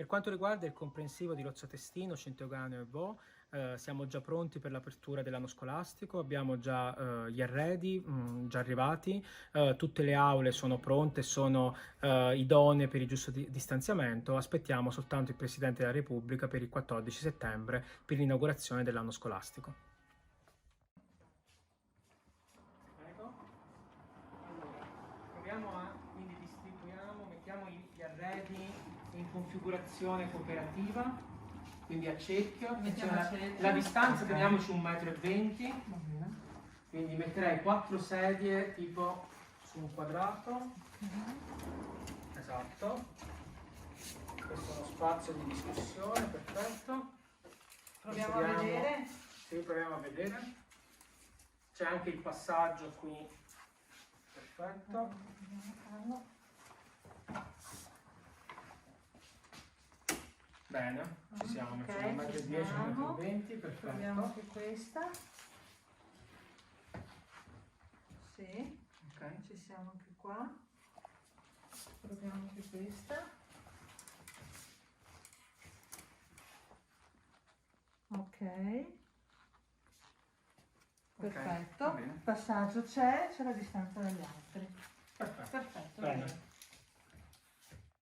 Per quanto riguarda il comprensivo di Lozzatestino, Centioganeo e Vo, siamo già pronti per l'apertura dell'anno scolastico, abbiamo già gli arredi già arrivati, tutte le aule sono pronte, sono idonee per il giusto distanziamento, aspettiamo soltanto il Presidente della Repubblica per il 14 settembre per l'inaugurazione dell'anno scolastico. Ecco. Allora, proviamo a, quindi distribuiamo, mettiamo gli arredi in configurazione cooperativa, quindi a cerchio, la distanza teniamoci 1,20 m, quindi metterei 4 sedie tipo su un quadrato, esatto, questo è uno spazio di discussione, perfetto. Proviamo a vedere? Sì, proviamo a vedere, c'è anche il passaggio qui, perfetto. Bene, ci siamo, mettiamo 1,10 m, 1,20 m, perfetto. Proviamo anche questa. Sì, Ok. ci siamo anche qua. Proviamo anche questa. Ok. Perfetto. va bene. Il passaggio c'è la distanza dagli altri. Perfetto. Perfetto. Bene.